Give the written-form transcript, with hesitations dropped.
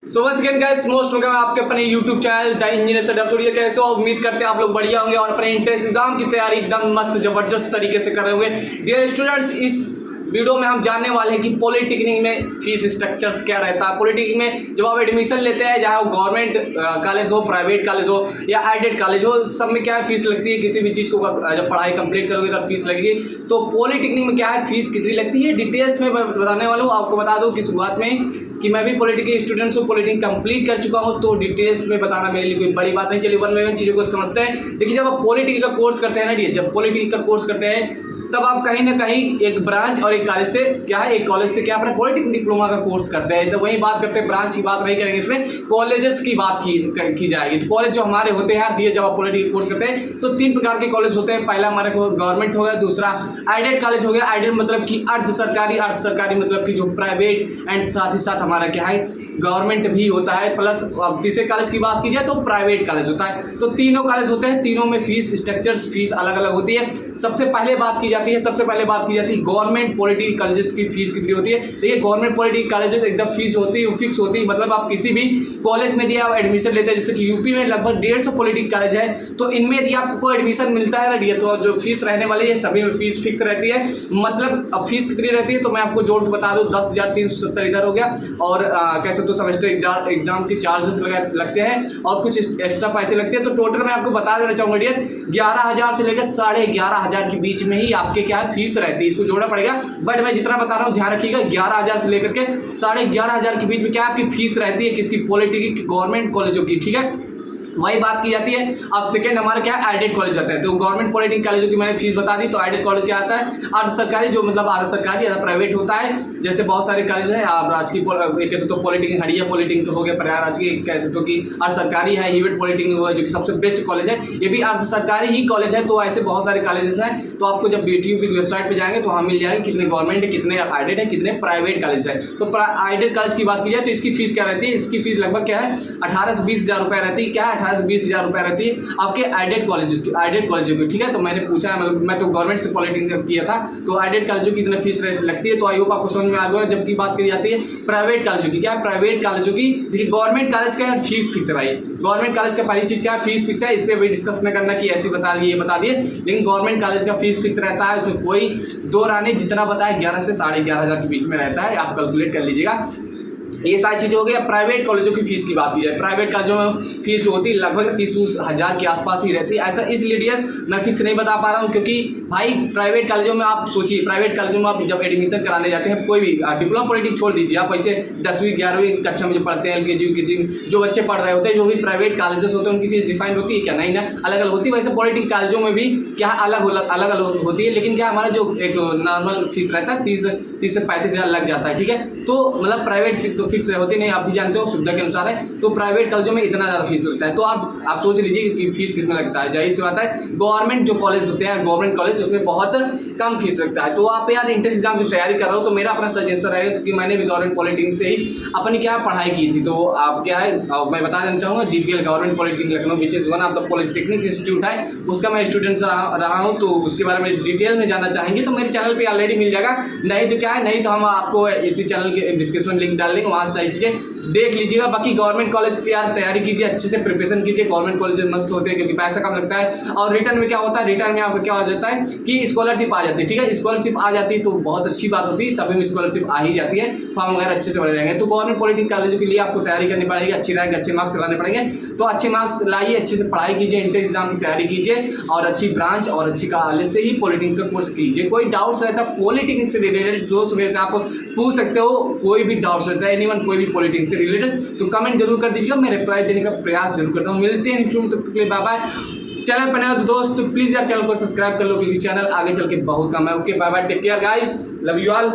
सो once again guys most welcome आपके अपने YouTube channel the engineer से डब्ल्यू। कैसे हो? उम्मीद करते हैं आप लोग बढ़िया होंगे और अपने एंट्रेंस एग्जाम की तैयारी एकदम मस्त जबरदस्त तरीके से कर रहे होंगे। डियर स्टूडेंट्स, इस वीडियो में हम जानने वाले हैं कि पॉलिटेक्निक में फीस स्ट्रक्चर्स क्या रहता है। पॉलिटेक्निक में जब आप एडमिशन लेते हैं, चाहे वो गवर्नमेंट कॉलेज हो, प्राइवेट कॉलेज हो या एडेड कॉलेज हो, सब में क्या है फीस लगती है। किसी भी चीज़ को जब पढ़ाई कंप्लीट करोगे तब फीस लगेगी। तो पॉलिटेक्निक में क्या है, फीस कितनी लगती है डिटेल्स में बताने वाला हूँ। आपको बता दूँ कि शुरुआत में कि मैं भी पॉलिटिकल स्टूडेंट्स हूँ, पॉलिटिक्स कंप्लीट कर चुका हूँ, तो डिटेल्स में बताना मेरे लिए कोई बड़ी बात नहीं। चलिए वन बाय वन चीज़ों को समझते हैं। देखिए, जब आप पॉलिटिकल का कोर्स करते हैं ना, जब पॉलिटिकल का कोर्स करते हैं तब आप कहीं ना कहीं एक ब्रांच और एक कॉलेज से क्या है, एक कॉलेज से क्या अपने पॉलिटिकल डिप्लोमा का कोर्स करते हैं। तो वही बात करते हैं, ब्रांच की बात नहीं करेंगे, इसमें कॉलेजेस की बात की जाएगी। तो कॉलेज जो हमारे होते हैं, जब आप पॉलिटिकल कोर्स करते हैं तो 3 प्रकार के कॉलेज होते हैं। पहला हमारे को गवर्नमेंट हो गया, दूसरा एडेड कॉलेज हो गया। एडेड मतलब कि अर्ध सरकारी मतलब कि जो प्राइवेट एंड साथ ही साथ हमारा क्या है गवर्नमेंट भी होता है। प्लस अब तीसरे कॉलेज की बात की जाए तो प्राइवेट कॉलेज होता है। तो तीनों कॉलेज होते हैं, तीनों में फीस स्ट्रक्चर्स फीस अलग अलग होती है। सबसे पहले बात की जाती है गवर्नमेंट पॉलिटेक्निक कॉलेजेस की फीस कितनी होती है। देखिए, गवर्नमेंट पॉलिटेक्निक कॉलेजेस एकदम फीस होती है, फिक्स होती है। मतलब आप किसी भी कॉलेज में यदि आप एडमिशन लेते हैं, जैसे कि यूपी में लगभग 150 पॉलिटेक्निक कॉलेज है, तो इनमें यदि आपको एडमिशन मिलता है ना, तो जो फीस रहने वाली है सभी में फीस फिक्स रहती है। मतलब अब फीस कितनी रहती है तो मैं आपको जोड़ के बता दूँ, 10,370 इधर हो गया और कैसे तो सेमेस्टर एग्जाम के चार्जेस लगते हैं और कुछ एक्स्ट्रा पैसे लगते हैं। तो टोटल मैं आपको बता देना चाहूँगा डियर, 11,000 से लेकर 11,500 के बीच में ही आपके क्या है फीस रहती है। इसको जोड़ना पड़ेगा, बट मैं जितना बता रहा हूँ ध्यान रखिएगा, 11,000 से लेकर के 11,500 के बीच में क्या आपकी फीस रहती है किसकी, पॉलिटेक्निक गवर्नमेंट कॉलेजों की। ठीक है, वही बात की जाती है। अब सेकंड हमारा क्या है, एडेड कॉलेज आता है। तो गवर्नमेंट पॉलिटेक्निक कॉलेजों की मैंने फीस बता दी। तो एडेड कॉलेज क्या आता है, अर्ध सरकारी, जो मतलब अर्ध सरकारी या प्राइवेट होता है। जैसे बहुत सारे कॉलेज है, आप राजकीय कह सकते हो पॉलिटेक्निक, हरिया पॉलिटेक्निक हो गया, प्रयागराज की कह सकते हो कि अर्ध सरकारी है। हीवेट पॉलिटेक्निक हो, जो कि सबसे बेस्ट कॉलेज है, ये भी अर्ध सरकारी ही कॉलेज है। तो ऐसे बहुत सारे कॉलेजेस हैं। तो आपको जब BTU की वेबसाइट पर जाएंगे तो वहाँ मिल जाएगा कितने गवर्नमेंट है, कितने एडेड है, कितने प्राइवेट कॉलेज है। तो एडेड कॉलेज की बात की जाए तो इसकी फीस क्या रहती है, इसकी फीस लगभग क्या है 18 से 20,000 रुपये रहती है। क्या है, 18 से 20,000 रुपये रहती है आपके एडेड कॉलेजों की। ठीक है, तो मैंने पूछा है, मतलब मैं तो गवर्नमेंट से पॉलिटेक्निक किया था, तो एडेड कॉलेजों की इतना फीस लगती है। तो आई होप आपको समझ में आ गया। जबकि बात करी जाती है प्राइवेट कॉलेजों की, क्या है प्राइवेट कॉलेजों की, देखिए गवर्नमेंट कॉलेज का फीस फिक्स है भाई। गवर्नमेंट कॉलेज का पहली चीज क्या है, फीस फिक्स है। इस पर भी डिस्कस न करना कि ऐसे बता दिए ये बता दिए, लेकिन गवर्नमेंट कॉलेज का फीस फिक्स रहता है। उसमें कोई दो रानी जितना बताया 11 से 11,500 के बीच में रहता है, आप कैलकुलेट कर लीजिएगा। ये सारी चीज़ें हो गई। प्राइवेट कॉलेजों की फीस की बात की जाए, प्राइवेट कॉलेजों में फीस जो होती है लगभग 30,000 के आसपास ही रहती है। ऐसा इसलिए डियर मैं फिक्स नहीं बता पा रहा हूँ, क्योंकि भाई प्राइवेट कॉलेजों में आप सोचिए, प्राइवेट कॉलेजों में आप जब एडमिशन कराने जाते हैं, कोई भी डिप्लोमा पॉलिटेक्निक छोड़ दीजिए, आप ऐसे 10वीं 11वीं कक्षा में जो पढ़ते हैं, LKG UKG जो बच्चे पढ़ रहे होते हैं, जो भी प्राइवेट कॉलेजेस होते हैं उनकी फीस डिफाइंड होती है क्या, नहीं ना, अलग अलग होती है। वैसे पॉलिटेक्निक कॉलेजों में भी क्या अलग होती है, लेकिन क्या हमारा जो एक नॉर्मल फीस रहता है 30 से 35,000 लग जाता है। ठीक है, तो मतलब प्राइवेट तो फिक्स होती नहीं, आप भी जानते हो सुविधा के अनुसार है। तो प्राइवेट कॉलेजों में इतना ज़्यादा फीस लगता है। तो आप सोच लीजिए कि फीस किस में लगता है। जाहिर सी बात है, गवर्नमेंट जो कॉलेज होते हैं, गवर्नमेंट कॉलेज, उसमें बहुत कम फीस लगता है। तो आप यार एंट्रेंस एग्जाम की तैयारी कर रहे हो तो मेरा अपना सजेशन रहेगा, क्योंकि मैंने भी गवर्नमेंट पॉलिटेक्निक से ही अपनी क्या पढ़ाई की थी। तो आप क्या है, मैं बता देना चाहूँगा, GPL government polytechnic Lucknow which is one of the polytechnic institute है, उसका मैं स्टूडेंट रहा हूँ। तो उसके बारे में डिटेल में जानना चाहेंगे तो मेरे चैनल पर ऑलरेडी मिल जाएगा। नहीं तो क्या है, नहीं तो हम आपको इसी चैनल के डिस्क्रिप्शन लिंक डाल देंगे, वहाँ से सारी चीज़ें देख लीजिएगा। बाकी गवर्नमेंट कॉलेज की यार तैयारी कीजिए, अच्छे से प्रिपरेशन कीजिए। गवर्नमेंट कॉलेज मस्त होते हैं क्योंकि पैसा कम लगता है। और रिटर्न में क्या होता है, रिटर्न में आपका क्या हो जाता है कि स्कॉलरशिप आ जाती है। ठीक है, स्कॉलरशिप आ जाती है तो बहुत अच्छी बात होती है, सभी में स्कॉलरशिप आ ही जाती है, फॉर्म वगैरह अच्छे से भरे जाएंगे। तो गवर्नमेंट पॉलिटेक्निक कॉलेजों के लिए आपको तैयारी करनी पड़ेगी, अच्छी रैंक अच्छे मार्क्स लाने पड़ेंगे। तो अच्छे मार्क्स लाइए, अच्छे से पढ़ाई कीजिए, एंट्रेंस एग्जाम की तैयारी कीजिए और अच्छी ब्रांच और अच्छी कॉलेज से ही पॉलिटेक्निक का कोर्स कीजिए। कोई डाउट्स रहता है पॉलिटेक्निक से रिलेटेड जो सुबह से आप पूछ सकते हो, कोई भी डाउट्स रहता है एनीवन, कोई भी पॉलिटेक्निक से रिलेटेड, तो कमेंट जरूर कर दीजिएगा, मैं रिप्लाई देने का प्रयास जरूर करता हूँ। मिलते हैं नेक्स्ट वीडियो, तब तक के लिए बाय बाय। चैनल पर नए हो तो दोस्त प्लीज यार चैनल को सब्सक्राइब कर लो, क्योंकि चैनल आगे चल के बहुत कम है। Okay bye bye, take care guys, love you all.